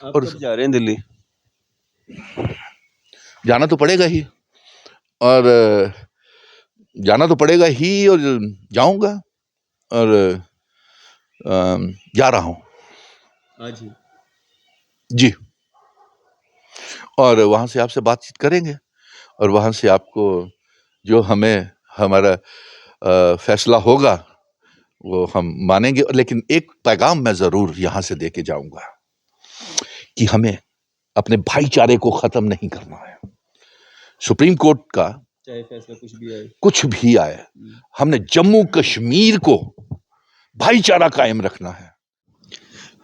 आप और कब जा रहे हैं दिल्ली? जाना तो पड़ेगा ही, और जाना तो पड़ेगा ही, और जाऊंगा, और जा रहा हूं आज ही? जी। और वहां से आपसे बातचीत करेंगे, और वहां से आपको जो हमें हमारा फैसला होगा वो हम मानेंगे। लेकिन एक पैगाम मैं जरूर यहां से देके जाऊंगा कि हमें अपने भाईचारे को खत्म नहीं करना है। सुप्रीम कोर्ट का चाहे फैसला कुछ भी आए, हमने जम्मू कश्मीर को भाईचारा कायम रखना है।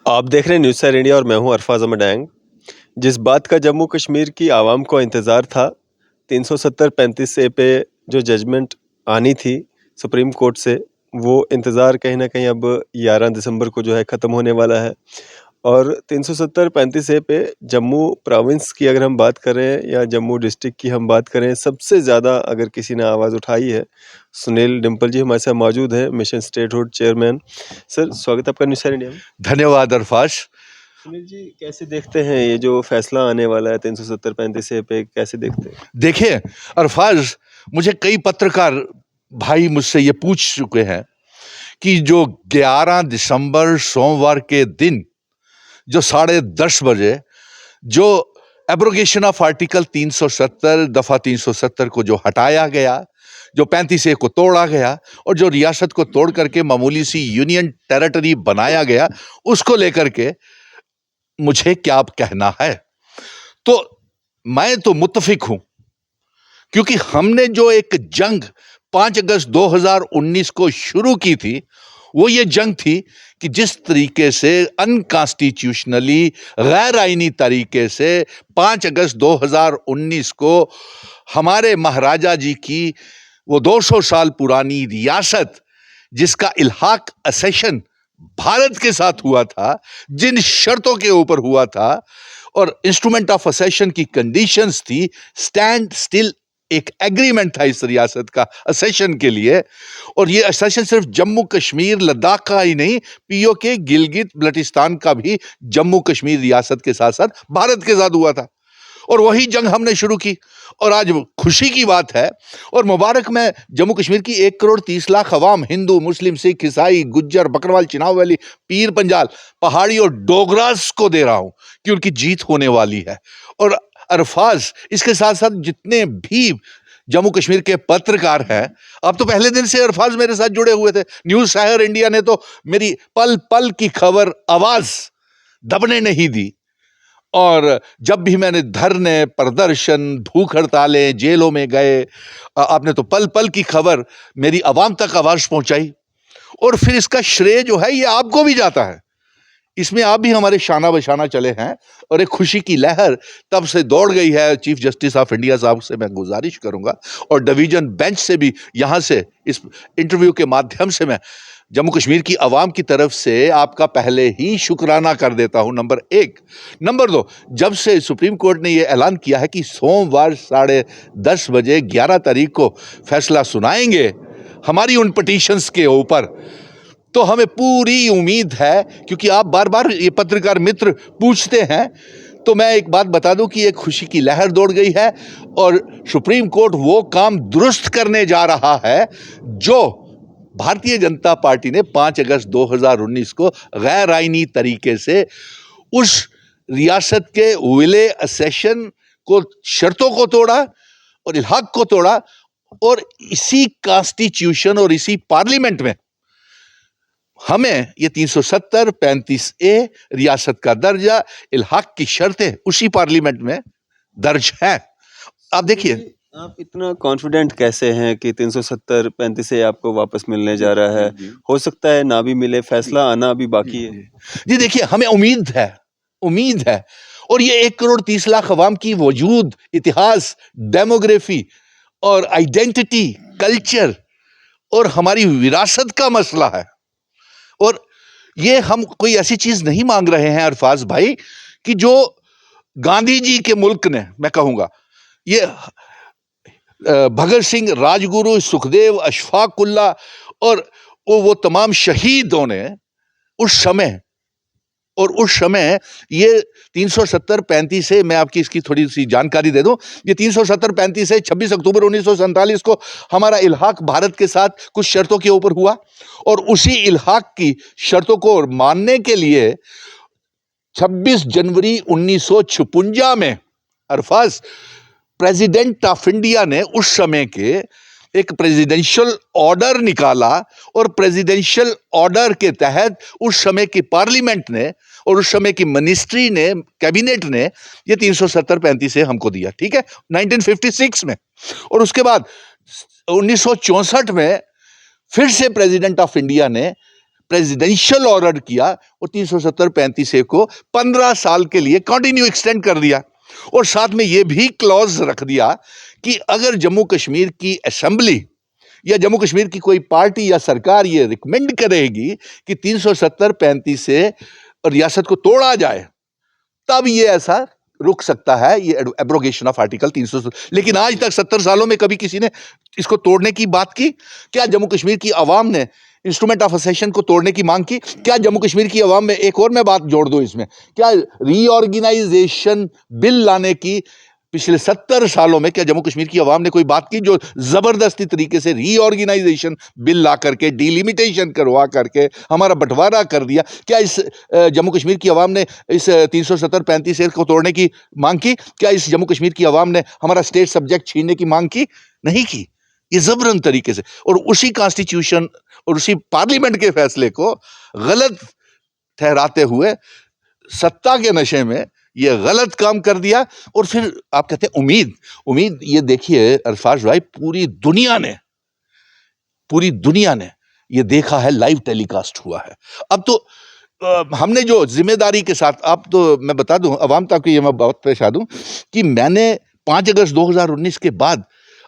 आप देख रहे हैं न्यूज़ सर इंडिया और मैं हूं अरफाज अहमद डैंग। जिस बात का जम्मू कश्मीर की आवाम को इंतज़ार था, 370-35 ए पे जो जजमेंट आनी थी सुप्रीम कोर्ट से, वो इंतज़ार कहीं ना कहीं अब 11 दिसंबर को जो है ख़त्म होने वाला है। और 370-35 ए पे जम्मू प्रोविंस की अगर हम बात करें या जम्मू डिस्ट्रिक्ट की हम बात करें, सबसे ज़्यादा अगर किसी ने आवाज़ उठाई है, सुनील डिम्पल जी हमारे साथ मौजूद हैं, मिशन स्टेटहुड चेयरमैन। सर, स्वागत है आपका न्यूज़ सर इंडिया में। धन्यवाद अरफाज। सुनील जी, कैसे देखते हैं ये जो फैसला आने वाला है 370-35 ए पे, कैसे देखते हैं? देखिए अरफाज, मुझे कई पत्रकार भाई मुझसे ये पूछ चुके हैं कि जो 11 दिसंबर सोमवार के दिन जो 10:30 बजे जो एब्रोगेशन ऑफ आर्टिकल 370 दफा 370 को जो हटाया गया, जो 35 ए को तोड़ा गया, और जो रियासत को तोड़ करके मामूली सी यूनियन टेरिटरी बनाया गया, उसको लेकर के मुझे क्या कहना है। तो मैं तो मुत्तफिक हूं, क्योंकि हमने जो एक जंग 5 अगस्त 2019 को शुरू की थी, वो ये जंग थी कि जिस तरीके से अनकॉन्स्टिट्यूशनली गैर आईनी तरीके से 5 अगस्त 2019 को हमारे महाराजा जी की वो 200 साल पुरानी रियासत, जिसका इल्हाक असेशन भारत के साथ हुआ था, जिन शर्तों के ऊपर हुआ था, और इंस्ट्रूमेंट ऑफ असेशन की कंडीशंस थी, स्टैंड स्टिल एक एग्रीमेंट था इस रियासत का असेशन के लिए। और ये असेशन सिर्फ जम्मू कश्मीर लद्दाख का ही नहीं, पीओके गिलगित बल्टिस्तान का भी जम्मू कश्मीर रियासत के साथ साथ भारत के साथ हुआ था। और वही जंग हमने शुरू की, और आज खुशी की बात है और मुबारक मैं जम्मू कश्मीर की 1 करोड़ 30 लाख अवाम, हिंदू मुस्लिम सिख ईसाई गुज्जर बकरवाल चिनाव वैली पीर पंजाल पहाड़ी और डोगरास को दे रहा हूं कि उनकी जीत होने वाली है। और अरफाज, इसके साथ साथ जितने भी जम्मू कश्मीर के पत्रकार हैं, अब तो पहले दिन से अरफाज मेरे साथ जुड़े हुए थे। न्यूज़ शहर इंडिया ने तो मेरी पल पल की खबर आवाज दबने नहीं दी, और जब भी मैंने धरने, प्रदर्शन, भूख हड़तालें, जेलों में गए, आपने तो पल पल की खबर मेरी आवाम तक आवाज पहुंचाई। और फिर इसका श्रेय जो है ये आपको भी जाता है, इसमें आप भी हमारे शाना बशाना चले हैं, और एक खुशी की लहर तब से दौड़ गई है। चीफ जस्टिस ऑफ इंडिया साहब से मैं गुजारिश करूंगा, और डिवीजन बेंच से भी, यहां से इस इंटरव्यू के माध्यम से मैं जम्मू कश्मीर की आवाम की तरफ से आपका पहले ही शुक्राना कर देता हूं, नंबर 1। नंबर 2, जब से सुप्रीम कोर्ट ने यह ऐलान किया है कि सोमवार 10:30 बजे 11 तारीख को फैसला सुनाएंगे हमारी उन पिटीशंस के ऊपर, तो हमें पूरी उम्मीद है, क्योंकि आप बार बार ये पत्रकार मित्र पूछते हैं, तो मैं एक बात बता दूं कि एक खुशी की लहर दौड़ गई है, और सुप्रीम कोर्ट वो काम दुरुस्त करने जा रहा है जो भारतीय जनता पार्टी ने 5 अगस्त 2019 को गैर आईनी तरीके से उस रियासत के विले असेशन को, शर्तों को तोड़ा और इल्हाक को तोड़ा, और इसी कॉन्स्टिट्यूशन और इसी पार्लियामेंट में हमें ये 370-35 ए रियासत का दर्जा, इल्हाक की शर्तें उसी पार्लियामेंट में दर्ज है। आप देखिए, आप इतना कॉन्फिडेंट कैसे हैं कि 370-35 ए आपको वापस मिलने जा रहा है? हो सकता है ना भी मिले, फैसला आना अभी बाकी है। जी देखिए, हमें उम्मीद है, और ये 1 करोड़ 30 लाख अवाम की वजूद, इतिहास, डेमोग्राफी और आइडेंटिटी, कल्चर और हमारी विरासत का मसला है। और ये हम कोई ऐसी चीज नहीं मांग रहे हैं अरफाज भाई कि जो गांधी जी के मुल्क ने, मैं कहूंगा ये भगत सिंह, राजगुरु, सुखदेव, अशफाकुल्ला और वो तमाम शहीदों ने उस समय और उस समय ये 370-35 से, मैं आपकी इसकी थोड़ी सी जानकारी दे दूं, ये 370-35 से 26 अक्टूबर 1947 को हमारा इल्हाक भारत के साथ कुछ शर्तों के ऊपर हुआ, और उसी इल्हाक की शर्तों को मानने के लिए 26 जनवरी 1956 में अरफाज प्रेसिडेंट ऑफ इंडिया ने उस समय के एक प्रेसिडेंशियल ऑर्डर निकाला, और प्रेसिडेंशियल ऑर्डर के तहत उस समय की पार्लियामेंट ने और उस समय की मिनिस्ट्री ने, कैबिनेट ने ये 370-35 से हमको दिया, ठीक है, 1956 में। और उसके बाद 1964 में फिर से प्रेसिडेंट ऑफ इंडिया ने प्रेसिडेंशियल ऑर्डर किया और 370-35 को 15 साल के लिए कंटिन्यू एक्सटेंड कर दिया, और साथ में यह भी क्लॉज रख दिया कि अगर जम्मू कश्मीर की असेंबली या जम्मू कश्मीर की कोई पार्टी या सरकार ये रिकमेंड करेगी कि 370-35 से रियासत को तोड़ा जाए, तब ये ऐसा रुक सकता है, ये एब्रोगेशन ऑफ आर्टिकल 300। लेकिन आज तक 70 सालों में कभी किसी ने इसको तोड़ने की बात की? क्या जम्मू कश्मीर की आवाम ने इंस्ट्रूमेंट ऑफ असेशन को तोड़ने की मांग की? क्या जम्मू कश्मीर की आवाम में, एक और मैं बात जोड़ दूं इसमें, क्या रीऑर्गेनाइजेशन बिल लाने की पिछले 70 सालों में क्या जम्मू कश्मीर की आवाम ने कोई बात की? जो जबरदस्ती तरीके से रीऑर्गेनाइजेशन बिल ला करके, डिलिमिटेशन करवा करके हमारा बंटवारा कर दिया, क्या इस जम्मू कश्मीर की आवाम ने इस 370-35 को तोड़ने की मांग की? क्या इस जम्मू कश्मीर की आवाम ने हमारा स्टेट सब्जेक्ट छीनने की मांग की? नहीं की। ये जबरन तरीके से, और उसी कॉन्स्टिट्यूशन और उसी पार्लियामेंट के फैसले को गलत ठहराते हुए सत्ता के नशे में ये गलत काम कर दिया। और फिर आप कहते हैं उम्मीद, ये देखिए अरफाज भाई, पूरी दुनिया ने ये देखा है, लाइव टेलीकास्ट हुआ है। अब तो हमने जो जिम्मेदारी के साथ, आप तो मैं बता दूं अवाम तक ये मैं बात पेश आ दूं कि मैंने 5 अगस्त 2019 के बाद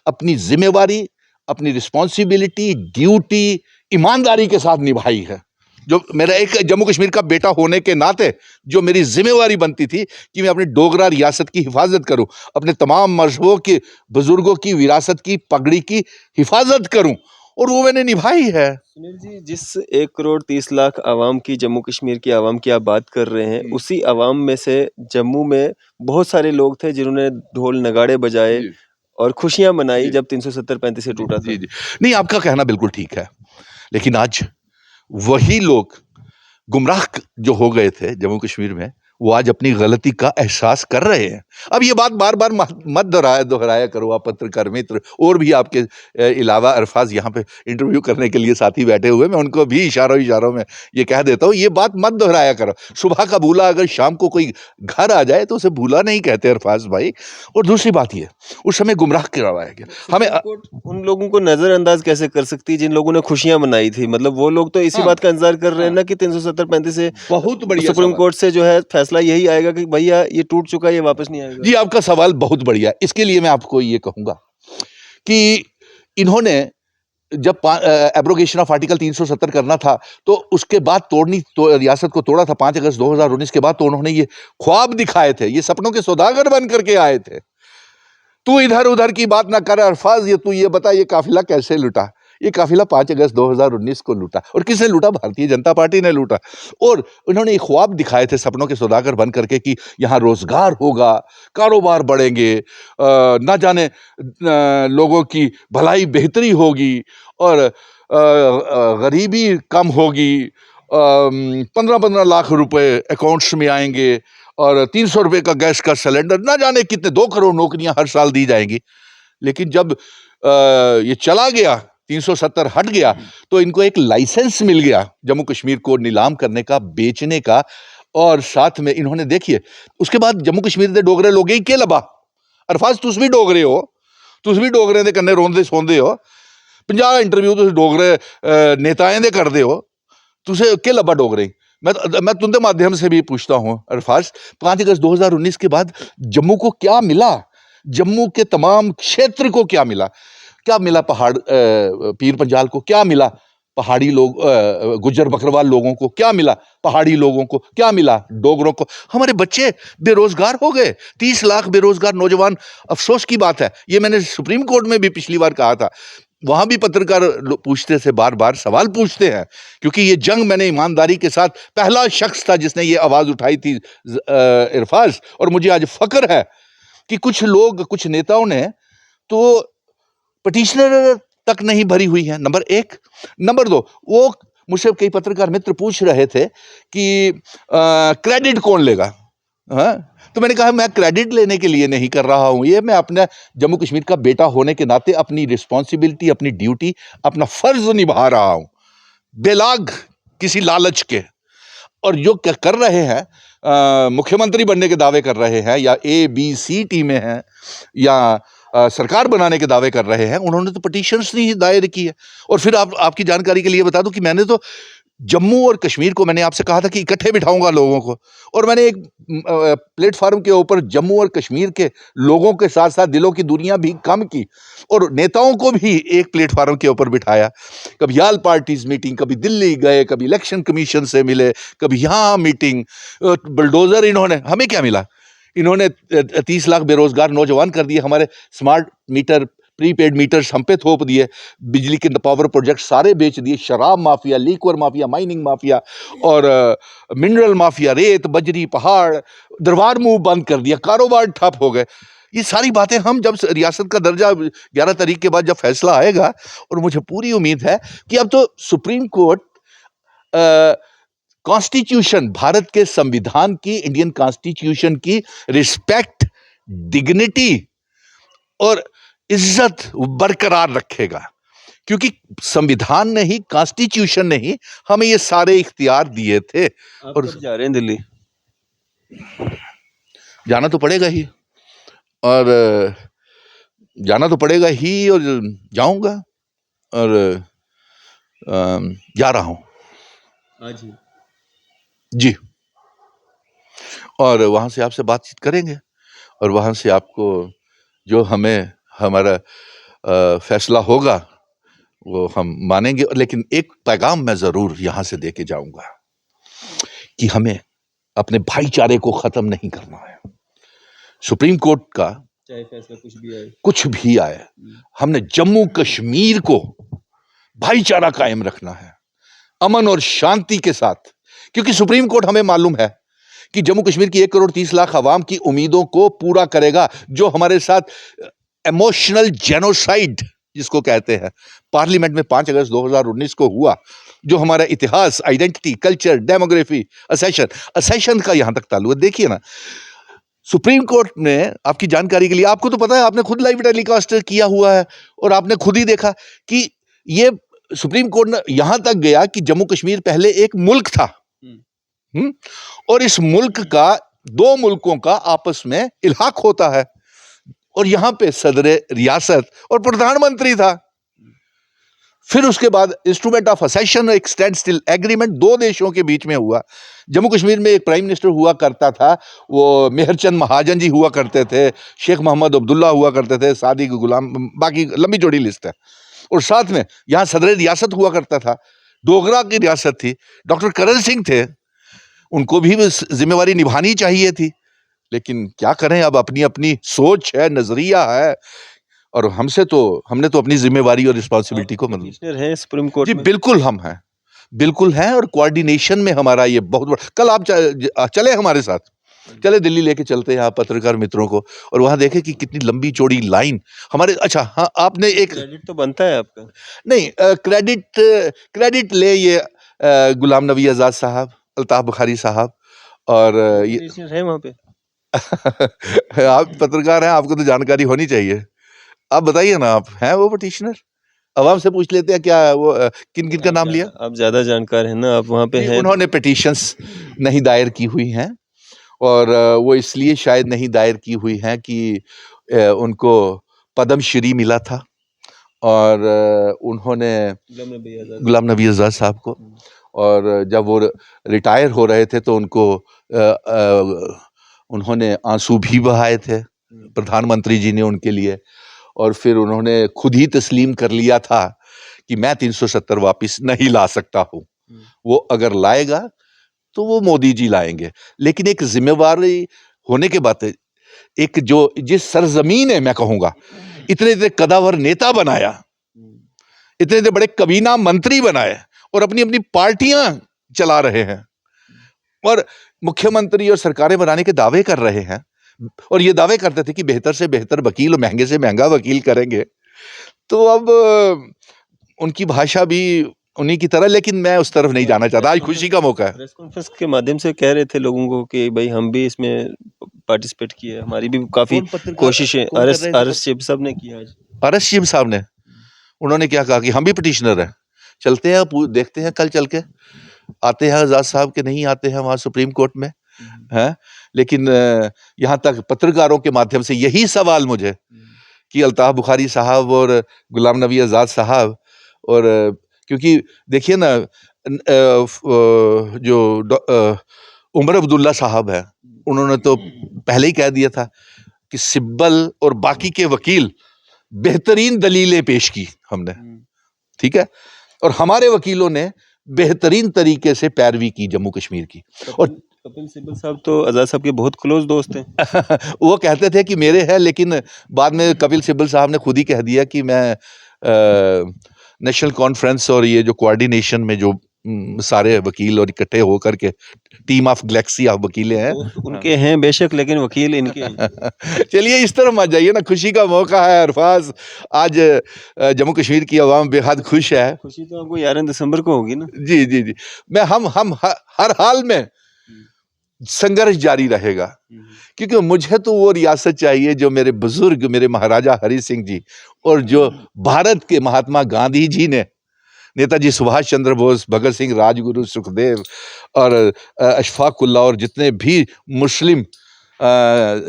अपनी जिम्मेवारी, अपनी रिस्पॉन्सिबिलिटी, ड्यूटी ईमानदारी के साथ निभाई है। जो मेरा एक जम्मू कश्मीर का बेटा होने के नाते जो मेरी जिम्मेवारी बनती थी कि मैं अपनी डोगरा रियासत की हिफाजत करूं, अपने तमाम मजहबों के बुजुर्गों की विरासत की पगड़ी की हिफाजत करूं, और वो मैंने निभाई है। सुनील जी, जिस 1 करोड़ 30 लाख आवाम की, जम्मू कश्मीर की आवाम की आप बात कर रहे हैं, उसी आवाम में से जम्मू में बहुत सारे लोग थे जिन्होंने ढोल नगाड़े बजाए और खुशियां मनाई जब 370-35 से टूटा था। नहीं, आपका कहना बिल्कुल ठीक है, लेकिन आज वही लोग गुमराह जो हो गए थे जम्मू कश्मीर में, वो आज अपनी गलती का एहसास कर रहे हैं। अब ये बात बार बार मत दोहराया करो आप पत्रकार मित्र, और भी आपके अलावा अरफाज यहाँ पे इंटरव्यू करने के लिए साथी बैठे हुए, मैं उनको भी इशारों में ये कह देता हूँ, ये बात मत दोहराया करो। सुबह का भूला अगर शाम को कोई घर आ जाए तो उसे भूला नहीं कहते अरफाज भाई। और दूसरी बात ये, उस समय गुमराह करवाया गया हमें। उन लोगों को नजरअंदाज कैसे कर सकती है जिन लोगों ने खुशियां मनाई थी? मतलब वो लोग तो इसी बात का इंतजार कर रहे हैं ना कि 370-35 से बहुत बढ़िया सुप्रीम कोर्ट से जो है फैसला यही आएगा कि भैया ये टूट चुका है, ये वापस नहीं आएगा। जी, आपका सवाल बहुत बढ़िया। इसके लिए मैं आपको ये कहूंगा कि इन्होंने जब एब्रोगेशन ऑफ आर्टिकल 370 करना था तो उसके बाद रियासत को तोड़ा था 5 अगस्त 2019 के बाद, तो उन्होंने ये ख्वाब दिखाए थे, ये सपनों के सौदागर बन करके आए थे। तू इधर उधर की बात ना कर अरफाज, ये तू ये बता ये काफिला कैसे लुटा? ये काफिला 5 अगस्त 2019 को लूटा, और किसने लूटा? भारतीय जनता पार्टी ने लूटा। और उन्होंने एक ख्वाब दिखाए थे सपनों के सौदागर बन करके कि यहाँ रोजगार होगा, कारोबार बढ़ेंगे, ना जाने लोगों की भलाई बेहतरी होगी, और गरीबी कम होगी, 15-15 लाख रुपए अकाउंट्स में आएंगे, और 300 रुपए का गैस का सिलेंडर, ना जाने कितने 2 करोड़ नौकरियां हर साल दी जाएंगी। लेकिन जब ये चला गया, 370 हट गया, तो इनको एक लाइसेंस मिल गया जम्मू कश्मीर को नीलाम करने का, बेचने का। और साथ में इन्होंने, देखिए उसके बाद जम्मू कश्मीर के डोगरे लोग के लबा अरफाज, तुस भी डोगरे हो, तुस भी डोगरे दे कन्ने रोंदे सोंदे हो, 50 इंटरव्यू तुस डोगरे नेताएं दे करदे हो, तुसे के लबा डोगरे? मैं तुंदे माध्यम से भी पूछता हूं अरफाज, 5 अगस्त 2019 के बाद जम्मू को क्या मिला? जम्मू के तमाम क्षेत्र को क्या मिला? क्या मिला पहाड़, पीर पंजाल को क्या मिला? पहाड़ी लोग, गुज्जर बकरवाल लोगों को क्या मिला? पहाड़ी लोगों को क्या मिला? डोगरों को। हमारे बच्चे बेरोजगार हो गए, 30 लाख बेरोजगार नौजवान। अफसोस की बात है, ये मैंने सुप्रीम कोर्ट में भी पिछली बार कहा था वहां भी पत्रकार पूछते थे, बार बार सवाल पूछते हैं, क्योंकि ये जंग मैंने ईमानदारी के साथ, पहला शख्स था जिसने ये आवाज उठाई थी इरफाज, और मुझे आज फख्र है कि कुछ लोग, कुछ नेताओं ने तो पिटीशनर तक नहीं भरी हुई है, नंबर एक। नंबर दो, वो मुझसे कई पत्रकार मित्र पूछ रहे थे कि क्रेडिट कौन लेगा। हाँ, तो मैंने कहा मैं क्रेडिट लेने के लिए नहीं कर रहा हूं, ये मैं अपने जम्मू कश्मीर का बेटा होने के नाते अपनी रिस्पॉन्सिबिलिटी, अपनी ड्यूटी, अपना फर्ज निभा रहा हूं, बेलाग किसी लालच के। और जो कर रहे हैं, मुख्यमंत्री बनने के दावे कर रहे हैं, या ABC टीमें हैं, या सरकार बनाने के दावे कर रहे हैं, उन्होंने तो पिटीशंस नहीं दायर की है। और फिर आपकी जानकारी के लिए बता दूं कि मैंने तो जम्मू और कश्मीर को, मैंने आपसे कहा था कि इकट्ठे बिठाऊंगा लोगों को, और मैंने एक प्लेटफॉर्म के ऊपर जम्मू और कश्मीर के लोगों के साथ साथ दिलों की दूरियां भी कम की, और नेताओं को भी एक प्लेटफॉर्म के ऊपर बिठाया। कभी ऑल पार्टीज मीटिंग, कभी दिल्ली गए, कभी इलेक्शन कमीशन से मिले, कभी यहाँ मीटिंग, बुलडोजर। इन्होंने हमें क्या मिला? इन्होंने 30 लाख बेरोजगार नौजवान कर दिए, हमारे स्मार्ट मीटर, प्रीपेड मीटर्स हम पे थोप दिए, बिजली के पावर प्रोजेक्ट सारे बेच दिए, शराब माफिया, लीक्वर माफिया, माइनिंग माफिया, और मिनरल माफिया, रेत बजरी पहाड़, दरबार मुंह बंद कर दिया, कारोबार ठप हो गए। ये सारी बातें हम जब रियासत का दर्जा 11 तारीख के बाद जब फैसला आएगा, और मुझे पूरी उम्मीद है कि अब तो सुप्रीम कोर्ट कॉन्स्टिट्यूशन, भारत के संविधान की, इंडियन कॉन्स्टिट्यूशन की रिस्पेक्ट, डिग्निटी और इज्जत बरकरार रखेगा, क्योंकि संविधान ने ही, कॉन्स्टिट्यूशन ने ही हमें ये सारे इख्तियार दिए थे। आप और कब जा रहे हैं दिल्ली? जाना तो पड़ेगा ही, और जाना तो पड़ेगा ही, और जाऊंगा, और जा रहा हूं आज ही? जी। और वहां से आपसे बातचीत करेंगे, और वहां से आपको जो हमें, हमारा फैसला होगा वो हम मानेंगे। लेकिन एक पैगाम मैं जरूर यहां से देके जाऊंगा कि हमें अपने भाईचारे को खत्म नहीं करना है। सुप्रीम कोर्ट का चाहे फैसला कुछ भी आए, हमने जम्मू कश्मीर को भाईचारा कायम रखना है, अमन और शांति के साथ, क्योंकि सुप्रीम कोर्ट, हमें मालूम है कि जम्मू कश्मीर की 1,30,00,000 आवाम की उम्मीदों को पूरा करेगा। जो हमारे साथ इमोशनल जेनोसाइड जिसको कहते हैं, पार्लियामेंट में 5 अगस्त 2019 को हुआ, जो हमारा इतिहास, आइडेंटिटी, कल्चर, डेमोग्राफी, असेशन का यहां तक ताल्लुक है। देखिए ना, सुप्रीम कोर्ट ने, आपकी जानकारी के लिए, आपको तो पता है, आपने खुद लाइव टेलीकास्ट किया हुआ है, और आपने खुद ही देखा कि ये सुप्रीम कोर्ट ने यहां तक गया कि जम्मू कश्मीर पहले एक मुल्क था, और इस मुल्क का, 2 मुल्कों का आपस में इल्हाक होता है, और यहां पे सदर रियासत और प्रधानमंत्री था। फिर उसके बाद इंस्ट्रूमेंट ऑफ असेशन, एक स्टैंड स्टिल एग्रीमेंट 2 देशों के बीच में हुआ। जम्मू कश्मीर में एक प्राइम मिनिस्टर हुआ करता था, वो मेहरचंद महाजन जी हुआ करते थे, शेख मोहम्मद अब्दुल्ला हुआ करते थे, सादिक गुलाम, बाकी लंबी चौड़ी लिस्ट है। और साथ में यहां सदर रियासत हुआ करता था, डोगरा की रियासत थी, डॉक्टर करण सिंह थे, उनको भी जिम्मेवारी निभानी चाहिए थी। लेकिन क्या करें, अब अपनी अपनी सोच है, नजरिया है, और हमने तो अपनी जिम्मेवारी और रिस्पॉन्सिबिलिटी को पिटीशनर हैं सुप्रीम कोर्ट जी में? बिल्कुल हम हैं, बिल्कुल हैं, और कोऑर्डिनेशन में हमारा ये बहुत बड़ा। कल आप चले हमारे साथ, चले दिल्ली, लेके चलते हैं आप पत्रकार मित्रों को, और वहां देखें कि कितनी लंबी चौड़ी लाइन हमारे। अच्छा हाँ, आपने एक क्रेडिट तो बनता है आपका। नहीं, क्रेडिट ले ये गुलाम नबी आजाद साहब, अल्ताफ बुखारी साहब, और ये पिटीशनर है वहां पे? आप पत्रकार हैं, आपको तो जानकारी होनी चाहिए। आप बताइए ना, आप हैं वो पिटीशनर? आवाम से पूछ लेते हैं, क्या वो किन किन का नाम लिया? आप ज्यादा जानकार हैं ना, आप वहां पे हैं। उन्होंने पिटीशंस नहीं दायर की हुई हैं, और वो इसलिए शायद नहीं दायर की हुई हैं कि उनको पद्मश्री मिला था, और उन्होंने गुलाम नबी आजाद साहब को, और जब वो रिटायर हो रहे थे तो उनको उन्होंने आंसू भी बहाए थे, प्रधानमंत्री जी ने उनके लिए, और फिर उन्होंने खुद ही तस्लीम कर लिया था कि मैं 370 वापस नहीं ला सकता हूं, वो अगर लाएगा तो वो मोदी जी लाएंगे। लेकिन एक जिम्मेवारी होने के बाद, एक जो जिस सरजमीन है, मैं कहूंगा, इतने इतने कदावर नेता बनाया, इतने बड़े कबीना मंत्री बनाए और अपनी अपनी पार्टियां चला रहे हैं और मुख्यमंत्री और सरकारें बनाने के दावे कर रहे हैं और ये दावे करते थे कि बेहतर से बेहतर वकील और महंगे से महंगा वकील करेंगे। तो अब उनकी भाषा भी उन्हीं की तरह, लेकिन मैं उस तरफ नहीं जाना चाहता। आज खुशी का मौका है। प्रेस कॉन्फ्रेंस के माध्यम से कह रहे थे लोगों को कि भाई हम भी इसमें पार्टिसिपेट किए, हमारी भी काफी कोशिशें। आरएस चीफ साहब ने किया आज। आरएस चीफ साहब ने, उन्होंने क्या कहा कि हम भी पिटिशनर हैं, चलते हैं, देखते हैं, कल चल के आते हैं आजाद साहब के नहीं आते हैं वहां सुप्रीम कोर्ट में है। लेकिन यहाँ तक पत्रकारों के माध्यम से यही सवाल मुझे कि अल्ताफ बुखारी साहब और गुलाम नबी आजाद साहब, और क्योंकि देखिए ना जो उमर अब्दुल्ला साहब है, उन्होंने तो पहले ही कह दिया था कि सिब्बल और बाकी के वकील बेहतरीन दलीलें पेश की हमने, ठीक है, और हमारे वकीलों ने बेहतरीन तरीके से पैरवी की जम्मू कश्मीर की। और कपिल सिब्बल साहब तो आजाद साहब के बहुत क्लोज दोस्त हैं। वो कहते थे कि मेरे हैं, लेकिन बाद में कपिल सिब्बल साहब ने खुद ही कह दिया कि मैं नेशनल कॉन्फ्रेंस और ये जो कोऑर्डिनेशन में जो सारे वकील और इकट्ठे होकर के टीम ऑफ गैलेक्सी ऑफ वकीलें हैं, उनके हैं बेशक, लेकिन वकील इनके हैं। चलिए इस तरह मत जाइए ना, खुशी का मौका है अरफाज। आज जम्मू कश्मीर की आवाम बेहद खुश है। खुशी तो आपको 11 दिसंबर को होगी ना। जी जी जी, मैं हम हर हाल में संघर्ष जारी रहेगा, क्योंकि मुझे तो वो रियासत चाहिए जो मेरे बुजुर्ग, मेरे महाराजा हरि सिंह जी और जो भारत के महात्मा गांधी जी ने, नेताजी सुभाष चंद्र बोस, भगत सिंह, राजगुरु, सुखदेव और अशफाक उल्लाह और जितने भी मुस्लिम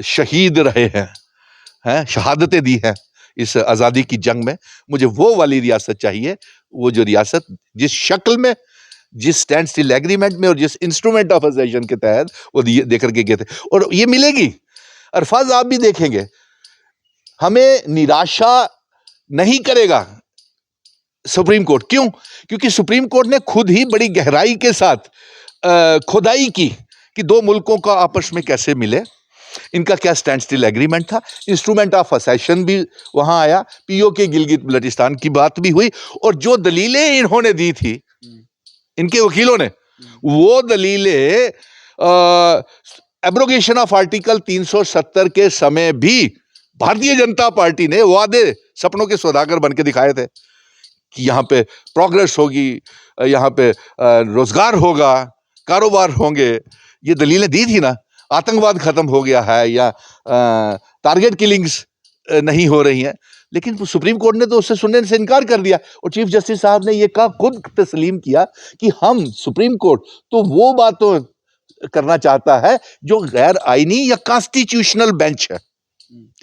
शहीद रहे हैं, शहादतें दी हैं इस आज़ादी की जंग में, मुझे वो वाली रियासत चाहिए। वो जो रियासत जिस शक्ल में, जिस स्टैंड स्टिल एग्रीमेंट में और जिस इंस्ट्रूमेंट ऑफ असेशन के तहत वो देकर के गए थे, और ये मिलेगी। अरफाज आप भी देखेंगे, हमें निराशा नहीं करेगा सुप्रीम कोर्ट। क्यों? क्योंकि सुप्रीम कोर्ट ने खुद ही बड़ी गहराई के साथ खुदाई की कि दो मुल्कों का आपस में कैसे मिले, इनका क्या स्टैंड स्टिल एग्रीमेंट था, इंस्ट्रूमेंट ऑफ असेशन भी वहां आया, पीओके गिलगित बल्टिस्तान की बात भी हुई, और जो दलीलें इन्होंने दी थी इनके वकीलों ने, वो दलीलें एब्रोगेशन ऑफ आर्टिकल 370 के समय भी भारतीय जनता पार्टी ने वादे सपनों के सौदागर बन के दिखाए थे कि यहाँ पे प्रोग्रेस होगी, यहाँ पे रोजगार होगा, कारोबार होंगे। ये दलीलें दी थी ना, आतंकवाद खत्म हो गया है या टारगेट किलिंग्स नहीं हो रही हैं, लेकिन सुप्रीम कोर्ट ने तो उससे सुनने से इनकार कर दिया। और चीफ जस्टिस साहब ने ये कहा, खुद तस्लीम किया कि हम सुप्रीम कोर्ट तो वो बात तो करना चाहता है जो गैर आईनी या कॉन्स्टिट्यूशनल बेंच है,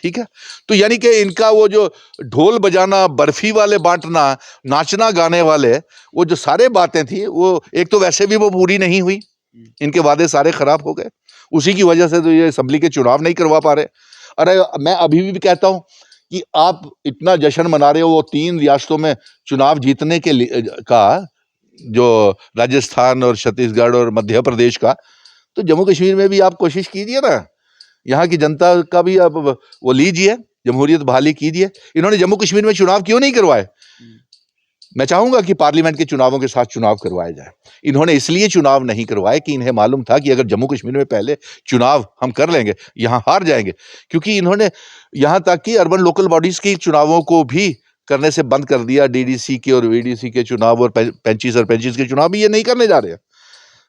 ठीक है। तो यानी कि इनका वो जो ढोल बजाना, बर्फी वाले बांटना, नाचना गाने वाले, वो जो सारे बातें थी, वो एक तो वैसे भी वो पूरी नहीं हुई, इनके वादे सारे खराब हो गए। उसी की वजह से तो ये असेंबली के चुनाव नहीं करवा पा रहे। अरे मैं अभी भी कहता हूं कि आप इतना जश्न मना रहे हो वो 3 रियासतों में चुनाव जीतने के का, जो राजस्थान और छत्तीसगढ़ और मध्य प्रदेश का, तो जम्मू कश्मीर में भी आप कोशिश कीजिए ना, यहाँ की जनता का भी आप वो लीजिए, जमहूरियत बहाली कीजिए। इन्होंने जम्मू कश्मीर में चुनाव क्यों नहीं करवाए? मैं चाहूंगा कि पार्लियामेंट के चुनावों के साथ चुनाव करवाए जाए। इन्होंने इसलिए चुनाव नहीं करवाए कि इन्हें मालूम था कि अगर जम्मू कश्मीर में पहले चुनाव हम कर लेंगे, यहाँ हार जाएंगे, क्योंकि इन्होंने यहाँ तक कि अर्बन लोकल बॉडीज के चुनावों को भी करने से बंद कर दिया। डीडीसी के और वीडीसी के चुनाव और पैंचीस और पैंचीस के चुनाव भी ये नहीं करने जा रहे हैं।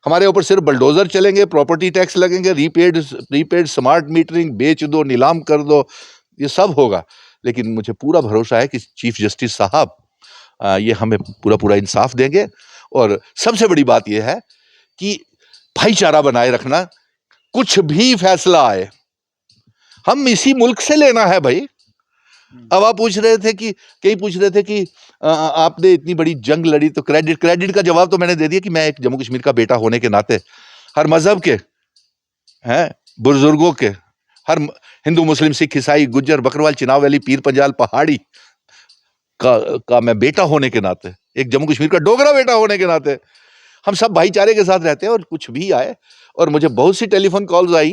हमारे ऊपर सिर्फ बलडोजर चलेंगे, प्रॉपर्टी टैक्स लगेंगे, प्रीपेड स्मार्ट मीटरिंग, बेच दो, नीलाम कर दो, ये सब होगा। लेकिन मुझे पूरा भरोसा है कि चीफ जस्टिस साहब ये हमें पूरा इंसाफ देंगे। और सबसे बड़ी बात यह है कि भाईचारा बनाए रखना, कुछ भी फैसला आए हम इसी मुल्क से लेना है भाई। अब आप पूछ रहे थे कि कई पूछ रहे थे कि आपने इतनी बड़ी जंग लड़ी, तो क्रेडिट का जवाब तो मैंने दे दिया कि मैं एक जम्मू कश्मीर का बेटा होने के नाते हर मजहब के हैं, बुजुर्गों के, हर हिंदू मुस्लिम सिख ईसाई गुज्जर बकरवाल चिनाव वैली पीर पंजाल पहाड़ी का मैं बेटा होने के नाते, एक जम्मू कश्मीर का डोगरा बेटा होने के नाते हम सब भाईचारे के साथ रहते हैं। और कुछ भी आए, और मुझे बहुत सी टेलीफोन कॉल्स आई,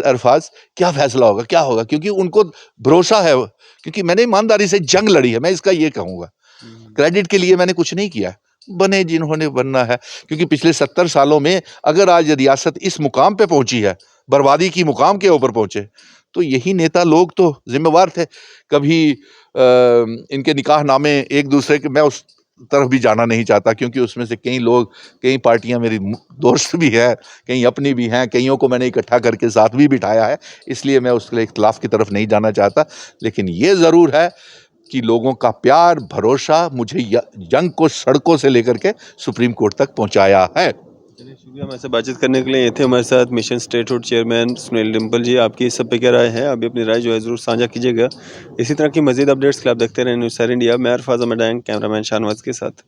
अरफाज क्या फैसला होगा, क्या होगा, क्योंकि उनको भरोसा है, क्योंकि मैंने ईमानदारी से जंग लड़ी है, मैं इसका ये कहूंगा। क्रेडिट के लिए मैंने कुछ नहीं किया, बने जिन्होंने बनना है। क्योंकि पिछले 70 सालों में अगर आज रियासत इस मुकाम पे पहुंची है, बर्बादी की मुकाम के ऊपर पहुंचे, तो यही नेता लोग तो जिम्मेवार थे। कभी इनके निकाह नामे एक दूसरे के, मैं उस तरफ भी जाना नहीं चाहता क्योंकि उसमें से कई लोग, कई पार्टियां मेरी दोस्त भी है, कई अपनी भी हैं, कईयों को मैंने इकट्ठा करके साथ भी बिठाया है, इसलिए मैं उसके इख्तिलाफ की तरफ नहीं जाना चाहता। लेकिन ये ज़रूर है कि लोगों का प्यार, भरोसा मुझे जंग को सड़कों से लेकर के सुप्रीम कोर्ट तक पहुंचाया है। चलिए, शुक्रिया हमारे से बातचीत करने के लिए। ये थे हमारे साथ mission statehood chairman Sunil Dimple ji. आपकी इस सब पे क्या राय है? अभी अपनी राय जो है ज़रूर साझा कीजिएगा। इसी तरह की मजीद अपडेट्स के लिए आप देखते रहें न्यूज़ सैर इंडिया। मैं अरफाज अहमद, कैमरामैन शाहनवाज के साथ।